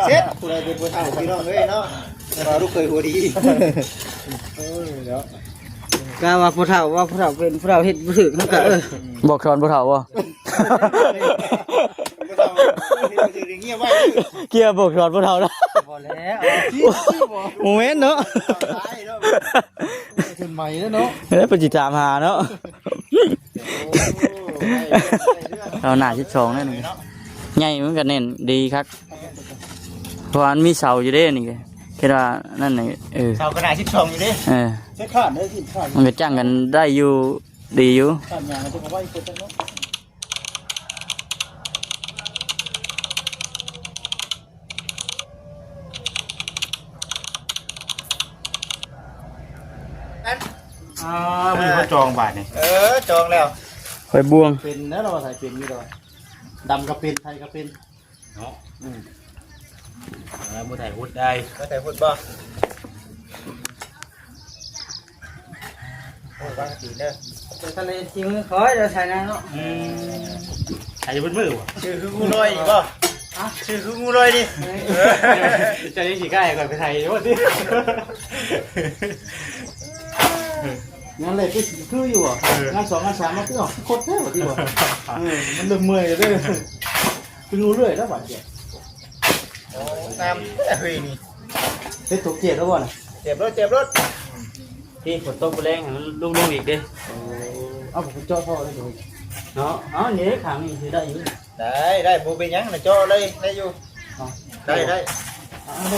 เซ็ตผู้ใดเป็นผู้เฒ่าพี่น้องเอ้ยเนาะเราลูกเคยหัวดีเดี๋ยว ก็ว่าผู้เฒ่าเป็นผู้เฒ่าเฮ็ดบ่ถึกมันก็บอกสอนผู้เฒ่าบ่ เงียบไว้ เกียร์บอกสอนผู้เฒ่านะ บ่แล้ว โมเมนต์เนาะ ขึ้นใหม่แล้วเนาะ เฮ้ยไปจิตามหาเนาะเราหน้า12นั่นนี่ใหญ่มันก็แน่นดีครับเพราะมันมีเสาอยู่เด้นี่คิดว่านั่นนี่เสากระดาษ12อยู่ดิเซ็ตขาดเด้อสิขาด มันก็จ้างกันได้อยู่ดีอยู่ ขาดยางมันจะไว้คนจังเนาะมีคนจองบาทนี่จองแล้ว คอยบวง เป็นนะเราใส่เป็นนี่ดอกดำก็เป็นไทยก็เป็น เนาะมือถ่ายพุดได้ ก็แต่พูดบ่โอ้ยบางทีเด้อ แต่ทะเลสิมือคอยจะใส่นะเนาะ ใครจะเป็นมือวะ ชื่อคืองูลอยอีกบ่ชื่อคืองูลอยดิ จะยังขี่ใกล้ก่อนไปไทยด้วยดิ งั้นเลยก็คืออยู่อ่ะงาน2งาน3มันคือโคตรแท้บ่ที่ว่ามันเริ่มเมื่อยแล้วเด้อคืองูเรื่อยแล้วบัดเนี่ยโอ้งามเฮ้ยนี่เฮ็ดตกเจ็บแล้วบ่น่ะเจ็บรถ ที่ฝนตกแรงลุงอีกดิ เอาผมเจาะท่อเลย เนาะอ๋อนี่ขังนี่คือได้อยู่ ได้บ่เป็นหยังน่ะเจาะเลยได้อยู่ได้ได้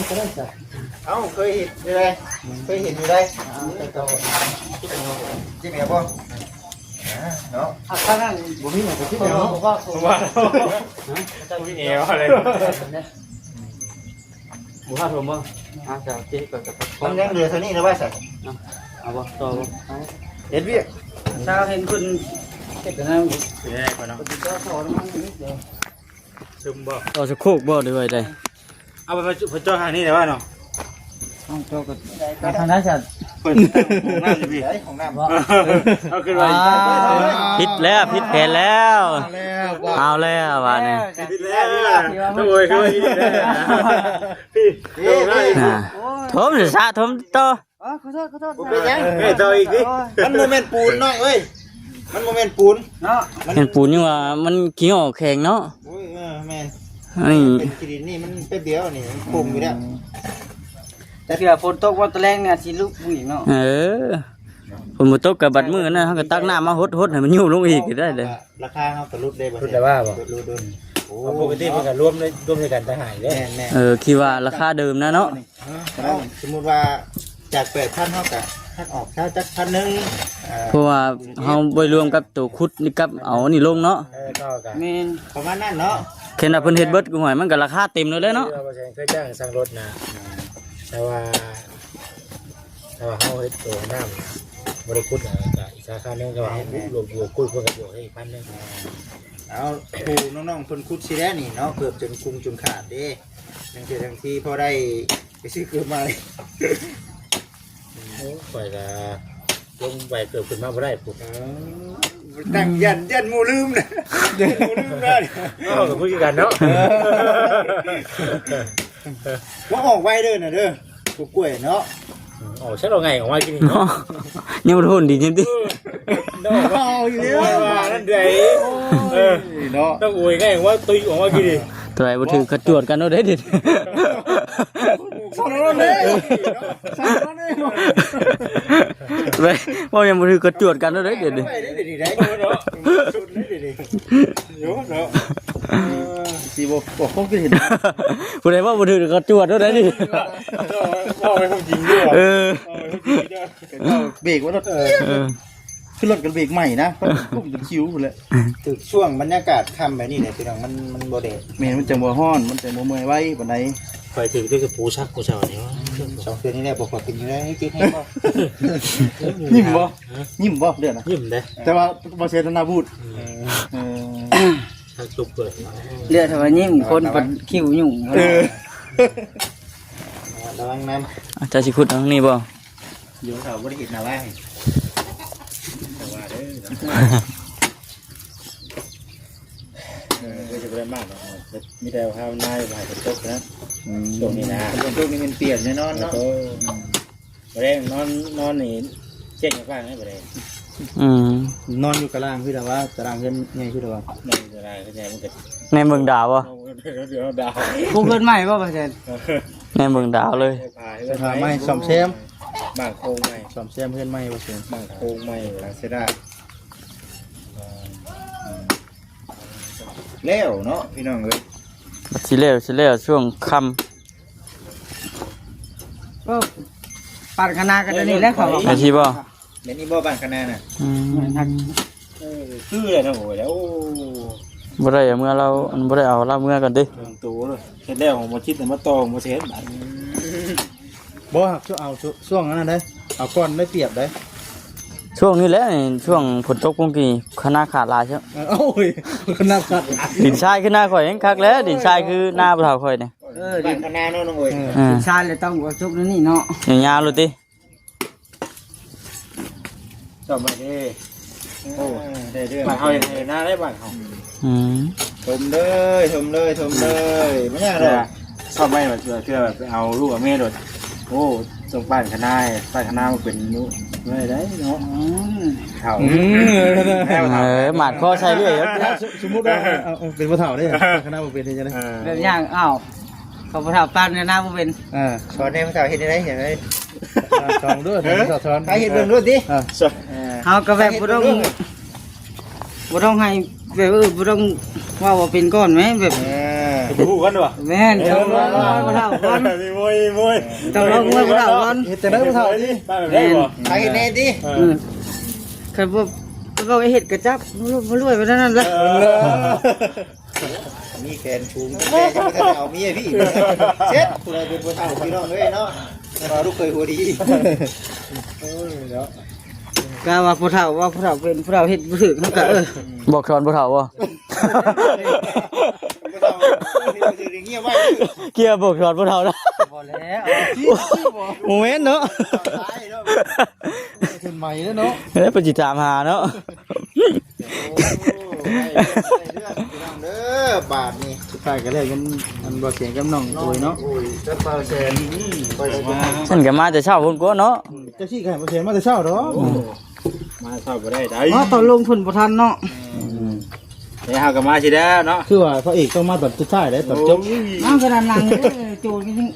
ก็ได้จ้ะเอ้าเคยเห็นอยู่ได้เคยเห็นอยู่ได้ที่เหนียวบ่เนาะข้างนั้นบ่มีหยังก็ที่เหนียวเนาะว่าพี่เอวอะไร บุหาผมบ่จะเจ๊ก่อนกับ มันยังเหลือเท่านี้นะว่าสัก เอาบ่ต่อบ่ เห็นเวียก ถ้าเห็นคุณเฮ็ดนะ เป็นไงก่อนเนาะ เจ้าสอนมันนิดเดียว ซึมบ่ ต่อสะโคกบ่ด้วยได้ เอาไปจอทางนี้ได้ป่ะเนาะ ต้องเจ้าก็ทางนั้นจะ เปิดของน้ำอยู่พี่ ของน้ำบ่ เอาขึ้นไป ผิดแล้วผิดแผนแล้วเอาแล้วว่านี่ ผิดแล้วนี่ล่ะโอ้ยคือว่าผิดแล้วพี่ ทมสิสะทมต่อ ขอโทษ เป็นยัง เฮ้ยต่ออีกดิ มันโมเมนต์ปูนน้อยเอ้ยมันโมเมนต์ปูน เนาะ เห็นปูนนี่ว่ามันขี้ออกแข็งเนาะ โอ้ยแม่น นี่ เป็นกินนี่มันแป๊บเดียวนี่มันคุมอยู่แล้ว แต่เผื่อฝนตกวันตะแรงเนี่ยสิลุกอีกเนาะ ฝนบ่ตกกับบัดมื้อนั้นเฮาก็ตักน้ำมาหดให้มันยู่ลงอีกก็ได้เลย ราคาเขาก็ลดได้บ่ รู้แต่ว่าบ่ ลดด้วยโอ้ ปกติมันก็รวมในกันต่างหากเด้ แม่ คิดว่าราคาเดิมนะเนาะ สมมุติว่าจาก8,000เฮาก็ทักออกถ้าจัก1,000นึง เพราะว่าเฮาบ่รวมกับตัวขุดนี่กับเอานี่ลงเนาะ ก็กัน แม่น ประมาณนั้นเนาะ แค่นั้นเพิ่นเฮ็ดเบิดกูหอยมันก็ราคาเต็มเลยเนาะ เราเคยจ้างสั่งรถนะแต่ว่าเขาเฮ็ดตัวน้ำบริคุดนะกับอีกสาขาหนึงก็ว่าเขารวมอยู่คุยเพื่อกับอยู่ให้1,000นึง เอาผู้น้องๆเพิ่นคุดสิแล้วนี่เนาะเกือบจนคุมจนขาดเด้ทั้งที่พอได้ไปซื้อเกือบมา ปล่อยละลงไปเกือบขึ้นมาบ่ได้ปุ๊บ ตั้งยันหมู่ลืมนะยันหมู่ลืมได้ ก็คุยกันเนาะ ว่าออกไว้เด้อน่ะเด้อผู้กล้วยเนาะ อ๋อใช่เราไงของว่ากินนี่เนาะ ยังบ่ทนดีจริงติ เอาอยู่แล้ว ว่านั่นเด้เนาะต้องอวยไงว่าตุยของว่ากินนี่ ตัวไหนบ่ถือกระจวดกันเนาะเด้ดิ สอนเราเลยสอนเราเลย ไปว่ายังบ่ถือกระจวดกันเนาะเด้ดิ ไปได้ดีได้เนาะชุดได้ดีโยเนาะสิบ่คงกินเห็น ผู้ใดว่าบ่ถือกระจวดเนาะเด้ดิ ว่าไปความจริงด้วย เบรกว่ารถขึ้นรถกันเบรกใหม่นะพุ่งจนคิ้วหมดเลยถึงช่วงบรรยากาศค่ำแบบนี้เนี่ยพี่น้องมันบ่เด็ดเมนมันจะบ่ฮ้อนมันจะบ่เมื่อยไว้ปานใด คอยถือด้วยกับปูชักปูชาวนี่วะ 2 เดือนนี้แหละบ่ขอกินอยู่ได้ให้กินให้บ่ ยิ้มบ่ ยิ้มบ่เดือนนะ ยิ้มเด้ แต่ว่าบ่เสียนาบูดชักตุบเปิด เลือดทำไมยิ้มคนปัดคิ้วยุ่ง ระวังน้ำ จะสิขุดทางนี้บ่ อยู่แถวบ่ได้เห็นน่ะว่า ก็จะได้มากมีแต่ข้าวนายหลายคนตกนะช่วงนี้นะ เป็นพวกนี้มันเปลี่ยนแน่นอนเนาะ ประเด็นนอนนี่เช็คบ้างไหมประเด็น นอนอยู่กลางคือแต่ว่าตารางเงินไงคือแต่ว่า นอนอะไรก็จะมันจะ ในเมืองดาวบ่ เดี๋ยวดาว กูเพิ่นใหม่บ่ประเทศ ในเมืองดาวเลย จะพาไม่ซ่อมแซม บางโค้งไม่ ซ่อมแซมเพื่อนไม่ว่าเสียง บางโค้งไม่หลังเสร็จได้ แล้วเนาะพี่น้องเอ้ย บัดสิแล้วช่วงค่ ก็ปั่นคณะกันนี่แหล้วเขา ำแม่ที่บ่ เดี๋ยวนี้บ่บ้านคะแนนน่ะ คือเลยนะโอ้ยแล้ว บ่ได้เอาเมื่อเราบ่ได้เอาเราเมื่อกันติ เรื่องตัวเลยเห็นแล้วของมาคิดแต่มาตองมาเช็ดแบบ บ่หักช่วงเอาช่วงนั้นได้เอาก้อนได้เปรียบได้ ช่วงนี้แหละนี่ช่วงฝนตกกงกีคณะขาดหลายใช่ โอ้ยขนาดขัด ดินทรายคือหน้าข่อยยังคักแล้วดินทรายคือหน้าบ่เฒ่าข่อยนี่ บ้านคะแนนเนาะน้องเอ้ย ชาเลยต้องเอาจุกนี่เนาะ ยาวๆเลยติ ชอบมาดิ โอ้ได้เรื่อง บ้านเขาอย่างไรน่าได้บ้านเขา อืม ชมเลยไม่ยากหรอก ชอบไม่แบบเชื่อแบบเอาลูกกับแม่โดดโอ้ตรงบ้านคณะบ้านคณะมันเป็นนู้ไม่ได้เนาะเขา หมาดคอใส่เรื่อย สมมุติว่าเป็นผู้เฒ่าได้คณะบ่เป็นจังได๋ เรื่องย่างอ้าวเขาบ่ถามปานหน้าบ่เป็น สอนให้ผู้เฒ่าเฮ็ดได้เห็นไหมสอนด้วยสอนให้เฮ็ดเบิ่งด้วยติ เฮาก็แบบบ่ต้องให้แบบบ่ต้องว่าเป็นก้อนไหมแบบ ดูกันด้วย แม่นเจ้าบ่เฒ่าก่อน มวย ต้องลองบ่เฒ่าก่อน เฮ็ดจังได๋ผู้เฒ่าดิ บ้านแบบนี้บ่ ให้เฮ็ดแน่ติ คันบ่เฮ็ดกระจับบ่รวยไปนั่นล่ะ มีแขนชูงแต่ยังบ่ทันเอาเมียพี่เช็ดผู้ใดเป็นผู้เฒ่าพี่น้องเอ้ยเนาะเราลูกเคยหัวดีเนาะ ก็ว่าผู้เฒ่าเป็นผู้เฒ่าเฮ็ดบ่ถูกมันก็บอกสอนบ่เฒ่าบ่ เงียบไว้ เกียร์บอกสอนบ่เฒ่านะ บ่แล้ว โมเมนต์เนาะ ขึ้นใหม่แล้วเนาะ เฮ้ยไปจิตามหาเนาะ เด้อบาทนี่สุดท้ายก็เลยมันบ่เสียงกับน้องโอยเนาะโอ้ยจะเป่าแสนไปมา ฉันก็มาแต่เช้าพุ่นก็เนาะ จะชี้กันบ่เสียงมาแต่เช้าดอก มาชอบบ่ได้ได้ ตอนลงทุนบ่ทันเนาะ เดี๋ยวหากันมาสิแล้วเนาะ คือว่าพระเอกต้องมาตอนสุดท้ายได้ตอนจบ น้ำกระดานหลังโจรจริง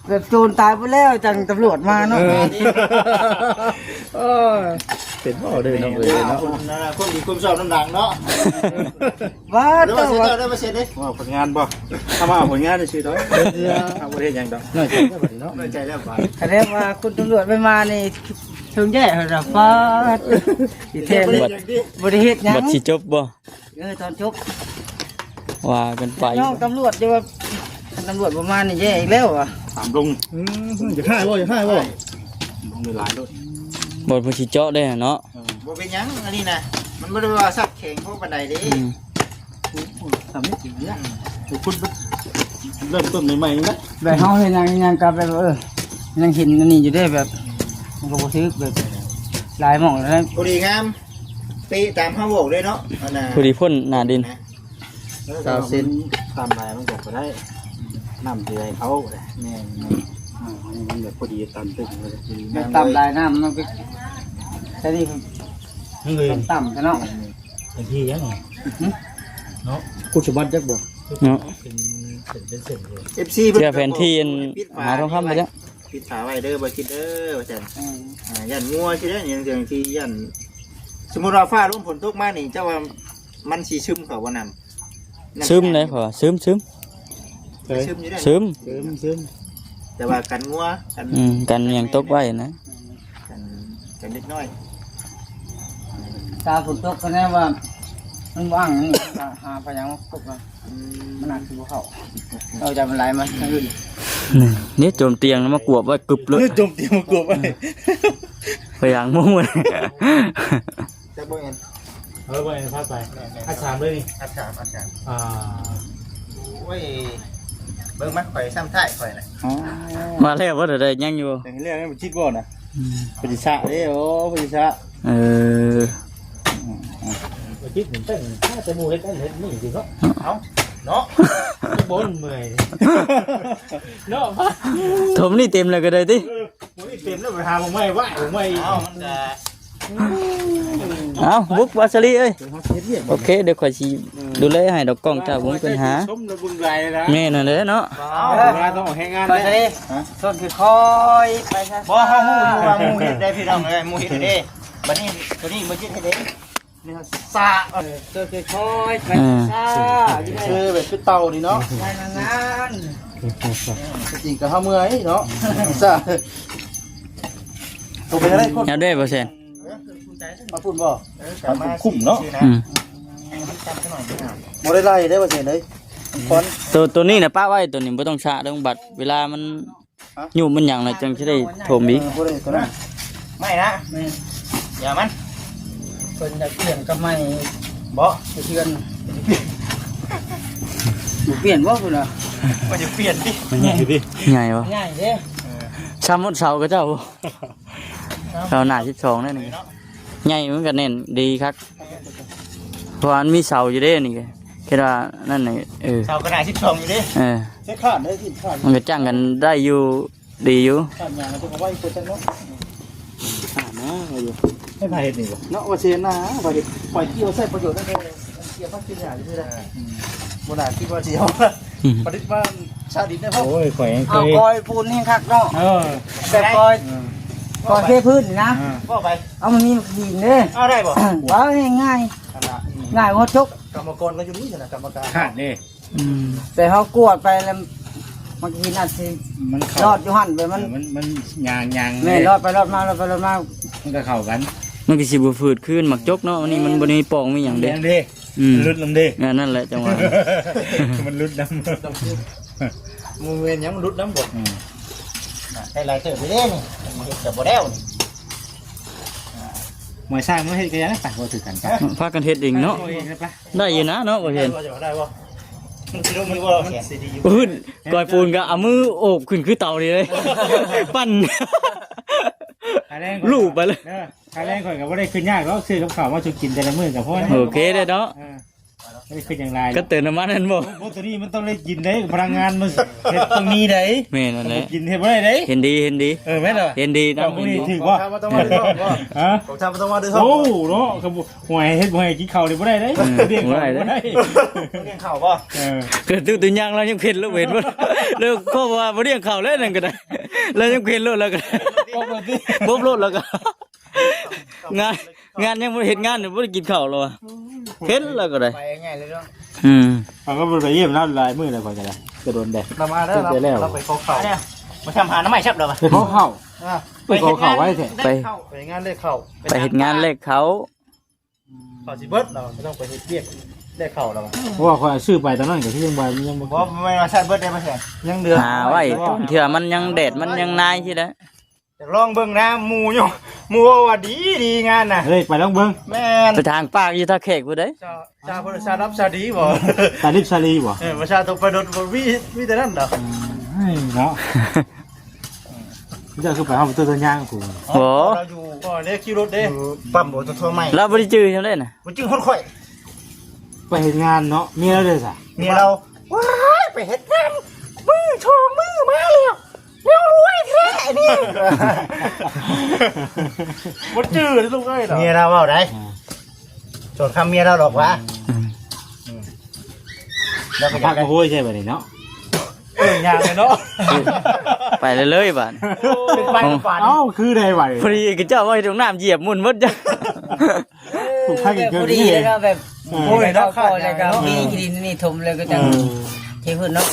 แบบโจรตายไปแล้วจังตำรวจมาเนาะ เป็นบ่เด้อน้องเอ้ยเนาะคนดีคนชอบน้ำดังเนาะ ว่า เดี๋ยว แต่ มาเสร็จ ว่า เดี๋ยวมาเสร็จเด้ ว่าผลงานบ่ถ้ามาผลงานได้ชื่อด้อยทำประเทศยังดอก น้อยใจแล้วบัดนี้เนาะน้อยใจแล้วบาด คะแนนว่าคุณตำรวจไม่มานี่ถึงแย่เหรอฟ้าสิแท้บ่ได้เฮ็ดหยัง บัดสิจบบ่ ตอนจบ ว่ากันไป น้องตำรวจจะว่าตำรวจบ่มานี่แย่อีกแล้วอ่ะ ถามลง อย่าฆ่าบ่อย่าฆ่าบ่ ลงในหลายด้วย บ่ผู้สิเจาะได้เนาะ บ่เป็นหยังอันนี้นะมันบ่ได้ว่าสักแข็งพวกบันไดเด้ สำนึกถึงเนี่ย คุณเริ่มต้นใหม่ๆนะ แบบเฮาเฮ็ดหยังกับแบบยังเห็นอันนี้อยู่ได้แบบมันก็บ่ทึกแบบหลายหม่องแล้ว พอดีงามปีตามเฮาบอกเลยเนาะอันน่ะ ผู้ดีพ่นหน้าดิน สาวเซ็น ตามลายมันก็บ่ได้น้ำเดือยเขาแม่มันแบบพอดีตามตึกเลย แบบต่ำหลายน้ำมันก็ใช่นี่ เลย ต่ำซะเนาะ เป็นที่ยังไง เนาะคุณสมบัติจักบ่ เนาะ เป็นเส้นเลย FC เชื่อแผนที่หาทองคำไปแล้ว ปิดฝาไว้เด้อบ่คิดเด้อว่าซั่นยันงัวสิได้อย่างเดียวที่ยันสมมุติว่าฟ้าลมฝนตกมานี่เจ้าว่ามันสิซึมเข้าบ่นำ ซึมเลยขอซึม ซึมอยู่ได้ ซึม แต่ว่ากันงัวกัน กันยังตกไว้นะ กันเล็กน้อย ตาฝนตกก็แน่ว่ามันว่างนี่หาไปยังตกมามันอาจสิบ่เข้าเราจะมันไหลมาทางอื่น นี่โจมเตียงมากวบไว้กึบเลย จมเตียงมากวบไว้ พยางมุ่งเลย จักบ่เห็น ไปพาไปอาชามด้วยนี่ อัดฉามโอ้ยเบิ่งมาข่อยซ้ำท้ายข่อยน่ะ มาแล้วว่าได้ยังอยู่ แต่เรื่องนี้มันคิดบ่น่ะปฏิชะเด้โอ้ปฏิชะ เออ คิดเหมือนตั้งถ้าจะมูเฮ็ดกันเฮ็ดนี่จริงเนาะเอาเนาะบนเมื่อยเนาะ ถมนี่เต็มเลยก็ได้ติ มันเต็มแล้วไปหาผมไม่ไหวผมไม่เอามันจะ เอาบุกวาซาลีเอ้ยโอเคเดี๋ยวข่อยสิดูแลให้ดอกกล้องเจ้าบ่มีปัญหา ชมระบุญไรนะ แม่นั่นแหละเนาะ มาต้องให้งาน ไป ได้ สิส่วนคือคอยไปซะ บ่เฮาฮู้อยู่ว่าหมู่เฮ็ดได้พี่น้องเอ้ยหมู่เฮ็ดได้บัดนี้ตัวนี้บ่เฮ็ดให้ได้นี่ซา ส่วนคือคอยไปซะอยู่ได้ คือแบบคือเตานี่เนาะ ไปนาน จริงกับข้าวเมื่อยเนาะจ้าตัวเป็นอะไรคน เอาได้บ่แซน มาพูดบ่ คุ้มเนาะ อืม บ่ได้ไล่ได้บ่เสียเลยคน ตัวนี้น่ะป้าไว้ตัวนี้บ่ต้องชะต้องบัดเวลามันยุ่มมันหยังน่ะจังสิได้ถมอีก บ่ได้ตัวนั้น ไม่นะอย่ามัน ๆเพิ่นจะเปลี่ยนกับไม่ บ่ เพื่อนเปลี่ยนบ่พุ่นน่ะ มันจะเปลี่ยนดิ มันใหญ่ดิ ใหญ่บ่ ง่ายเด้ ซ้ำหมดเสาก็เจ้าเสาหน้า12นั่นนี่ใหญ่มันก็แน่นดีครับเพราะว่ามันมีเสาอยู่เด้นี่คิดว่านั่นนี่เสากระดาษ12อยู่ดิ ใช้ขาดได้ที่ขาด มันก็จ้างกันได้อยู่ดีอยู่ ขาดอย่างนั้นต้องไว้คนจังเนาะนะอยู่ให้พาเฮ็ดนี่บ่เนาะว่าเสียนะพาเฮ็ดปล่อยเกี่ยวใช้ประโยชน์ได้เกี่ยวพักกินอย่างนี้ได้บ่น่าคิดว่าสิเอาประดิษฐ์ว่าชาดินได้พ่อ โอ้ยข่อยเค เอา ย คอยปูนนี่คักเนาะ แต่คอยเทพื้นนี่นะ บ่ไป เอามันมีดินเด้ เอาได้บ่ ว้าวง่ายง่ายหัวชก กรรมกรก็อยู่นี่นะกรรมการ ขาดเด้ แต่เขากวดไปแล้วมันกินอาจสิ มัน ร เข้า อดอยู่หันไปมัน มันยาง แม่รอดไปรอดมา มันก็เข้ากัน มันก็สิบ่ฝืดขึ้นหมักจกเนาะอันนี้มันบ่ได้มีปองมีหยังเด้ เด้ อืม ลุดลงเด้ นั่นแหละจังหวะ มันลุดน้ มือเวนยังมันรุดน้ำบด ได้หลายเติบไปเด้นี่เฮ็ดก็บ่แล้วนี่ ำมวยสร้างมันเฮ็ดกันยังไงปะบ่ถือกันปะ พากันเฮ็ดเองเนาะ เอาเองนะปะ ได้อยู่นะเนาะบ่เห็น ว่าจะได้บ่ มันสิรู้มันบ่แขน สีดีอยู่ พื้นก่อยปูนก็เอามือโอบขึ้นคือเตานี่เลย ปั้น ลูบไปเลย ค่าแรงข่อยก็บ่ได้ขึ้นยากหรอกซื้อกับข้าวมาสุกินแต่ละมื้อก็พอนะ โอเคได้เนาะ ไม่ได้ขึ้นอย่างไร ก็เติมน้ำมันนั่นบ่ โอ้ตัวนี้มันต้องได้กินได้พลังงานมันเฮ็ดตรงนี้ได้ แม่นั่นแหละ กินเฮ็ดบ่ได้ได้ เห็นดีเห็นดี แม่นเหรอ เห็นดีนะ เจ้าพวก เห็น นี้ ดี ถือ ว่า ว่า ทำมาต้องมาดูท่องว่า ฮะ ผมทำมาต้องมาดูท่อง โอ้เนาะก็หวยเฮ็ดบ่ให้กินข้าวนี่บ่ได้เด้เรียกบ่ได้ เลี้ยงข้าวบ่ เกิดตุ้ย่างแล้วยังเผ็ดลูกเห็นบ่แล้วก็ว่าบ่เรียงข้าวแล้วนั่นก็ได้แล้วยังเผ็ดโลดแล้วก็บ่โลดแล้วก็งานยังบ่เฮ็ดงานบ่ได้กินข้าวแล้วเผ็ดแล้วก็ได้ ไปง่ายเลยเนาะ มันก็บ่ไปเยี่ยมแล้วลายมื้อแล้วข่อยก็ได้จะโดนแดด เรามาได้เราไปเขาเข่า เนี่ยมาทำหาน้ำใหม่ชับเด้อ ไปขอข้าวไปขอข้าวไว้แท้ ไป ไปงานเลขเข่า ไปเฮ็ดงานเลขเขา เข่าสิเบิร์ดเราไม่ต้องไปเรียกเลขเข่าเรา เพราะว่าข่อยซื้อไปตอนนั้นก็ที่ยังบ่ยังบ่ บ่ไม่มาชัดเบิดได้บ่แซ่ ยังเดือด หาไว้เถื่อมันยังแดดมันยังนายสิได้ อยากลองเบิ่งนะหมู่อยู่หมู่ว่าดีงานน่ะ เฮ้ยไปลองเบิ่ง แม่น ไปทางปากอยู่ท่าแขกผู้ใด ชาพระชารับชาดีบ่ ตาลิบซาลีบ่ ประชาตกไปโดนวิแต่นั่นเหรอ เนาะเจ้าคือไปเฮาตัวย่างกู โห เราอยู่ ก็เลขคิวรถเด้ ปั๊มบ่ตัวโทรใหม่ เราบ่ได้จื้อจังได๋น่ะ บ่จึงคนข่อย ไปเฮ็ดงานเนาะเมียแล้วเด้อซะ เมียเราว้ายไปเฮ็ดงานมือทองมือมาแล้วรวยแท้นี่ บดจืดลูกเอ้ยเหรอ เมียเราเว้าได้ส่วนคำเมียเราหรอกว่าแล้วก็ พักโอ้ยใช่บ่นี่เนาะ ยางเลยเนาะ ไปเลยๆบาด เป็นไปฝัน เอ้าคือได้บ่ พอดีก็เจ้าไว้ตรงน้ำเหยียบหมุนหมดจ้ะ ถูกพักอีก พ เกิน อดี นี่ เลยก็แบบ โอ้ย เรา แล้ว ก็ ขาด เลยก็มีดินนี่ถมเลยก็จะเทพื้นเนาะ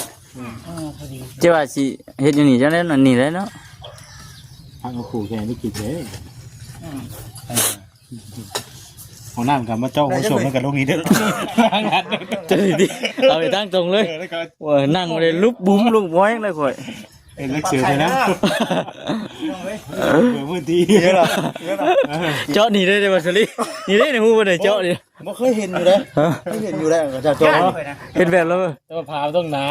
พอดี เจ้าว่าสิเฮ็ดอยู่นี่จังได๋นั่นนี่แหละเนาะ พักมาขู่แค่นี้กินเลยของน้ำกับมาเจ้าผู้ชมมันกับลงนี้เด้อ จะดิเอาไปตั้งตรงเลยว่านั่งบ่ได้ลุบบุ้มลุกบ้อยเลยข่อย เอ็นเล็กเสือเลยนะเปิดพื้นที่ เยอะหรอ เจาะนี่ได้บ่สลินี่ได้ในหูบ่ได้เจาะนี่ ไม่เคยเห็นอยู่เลยไม่เห็นอยู่แล้วจะจอ เห็นแบบแล้วบ่ แต่ว่าพาต้องหนา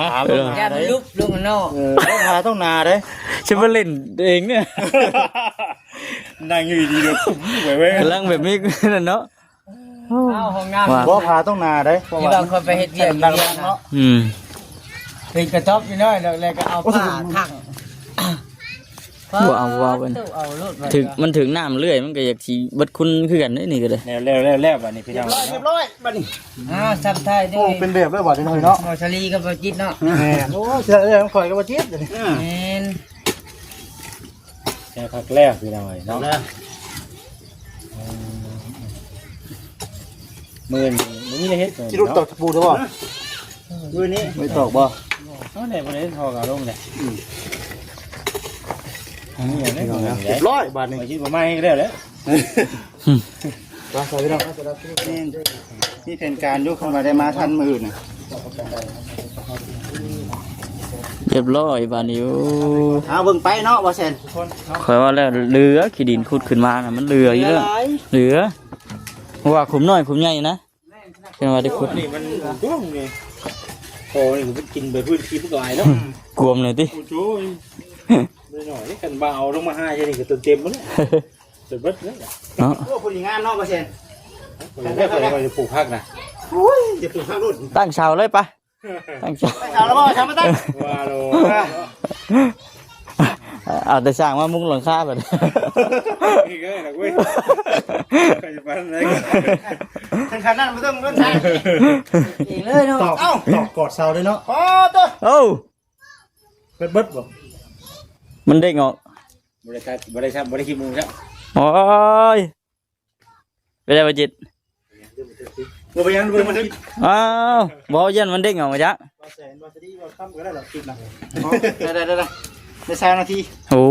อย่าไปลุกลุกมันเนาะ ต้องหาต้องนาเลย ฉันมาเล่นเองเนี่ย นั่งอยู่ดีๆเดี๋ยวคุ้มไว้ กำลังแบบนี้นั่นเนาะ เอาห้องน้ำ ว่า บ่พาต้องนาได้เพราะ ที่ ว่า เราเคยไปเฮ็ดเวียก ดัง เนาะ เนาะ อืม เป็นกระต๊อบอยู่น้อยแล้วก็เอาผ้าคั่ง บ่เอาว่าเป็น เอารถ ถึงมันถึงน้ำเรื่อยมันก็อยากสิเบิดคุณคือกันนี่ก็เลย แล้วบัดนี้พี่น้อง เรียบร้อยบัดนี้ ซับไทยด้ โอ้ วย เป็นแบบได้บ่ได้เนาะ หมอชลีกับจิตเนาะ แม่โอ้เสือเอ้ยข่อยก็บ่จิตเด้ แม่น แค่พักแล้วพี่น้องเนาะมื้อนี้บ่มีอะไรเฮ็ด สิรุดตอกตะปูได้บ่มื้อนี้ไม่ตอกบ่ เนาะได้บ่ได้ทอกับลงเลยนี่อย่างนี้ เรียบร้อยบัดนี้ ไปคิดว่าไม่ก็ได้แล้ว ว่าใส่พี่น้องนี่เป็นการยกเข้ามาได้มาทันมื้อน่ะ เรียบร้อยบาดนี้โอ้ เอาเบิ่งไปเนาะบ่แซ่น ข่อยว่าแล้วเรือขี้ดินขุดขึ้นมาน่ะมันเรืออยู่แล้วเรือเพราะว่าขุมน้อยขุมใหญ่นะเป็นว่าได้ขุด นี่มันกว้างนี่โอ้นี่มันกินไปพื้นที่พวกหลายแล้ว กวมเลยติ โอ้โหไม่หน่อยนี่กันบ่เอาลงมาให้จะนี่ก็เต็มหมดแล้วสุดเบิดเลย เนาะ โอ้ผู้หญิงงามเนาะบ่แซ่น ผมไม่เคยจะปลูกผักนะ โอ้ยอย่าปลูกข้างรุ่น ตั้งเสาเลยปะตั้งเสา ไปเอาแล้วบ่ทำมาตั้ง ว่าโล เอาแต่สร้างมามุงหลังคาแบบ นี่ก็ได้นะเว้ยใครจะปั้นอะไร ถึงขนาดนั้นบ่ต้องเงินใช้ อีกเลยเนาะ ตอกตอกกอดเสาเลยเนาะอ๋อตัว โอ้ เบิดเบิดบ่ มันเด้งออก บริษัทบริษัทบริษัทมูครับ โอ้ยไปได้ประจิต บ่ไปยังบ่มันดึก อ้าวบอยันมันเด้งออกมาจ้ะ บ่แซ่นบ่สิบ่ค้ำก็ได้หรอกคิดนะได้ได้3นาที โอ้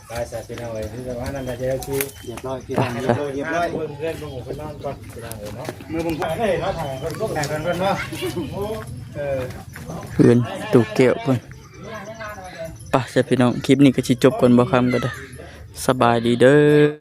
ไปสาธิตเอาไว้ที่ว่านั่นจะคือ เรียบร้อยพี่น้องเรียบร้อยเรียบร้อย เพื่อนเพื่อนลงหัวนอนก่อนไปนั่งเลยเนาะ มือผมถ่ายได้เนาะถ่ายเพิ่นก็ถ่ายเพิ่นเนาะเออ เพื่อนตูกเกี่ยวเพื่อนป่ะจะพี่น้องคลิปนี้ก็ชิจบก่อนบ่คำก็ได้สบายดีเด้อ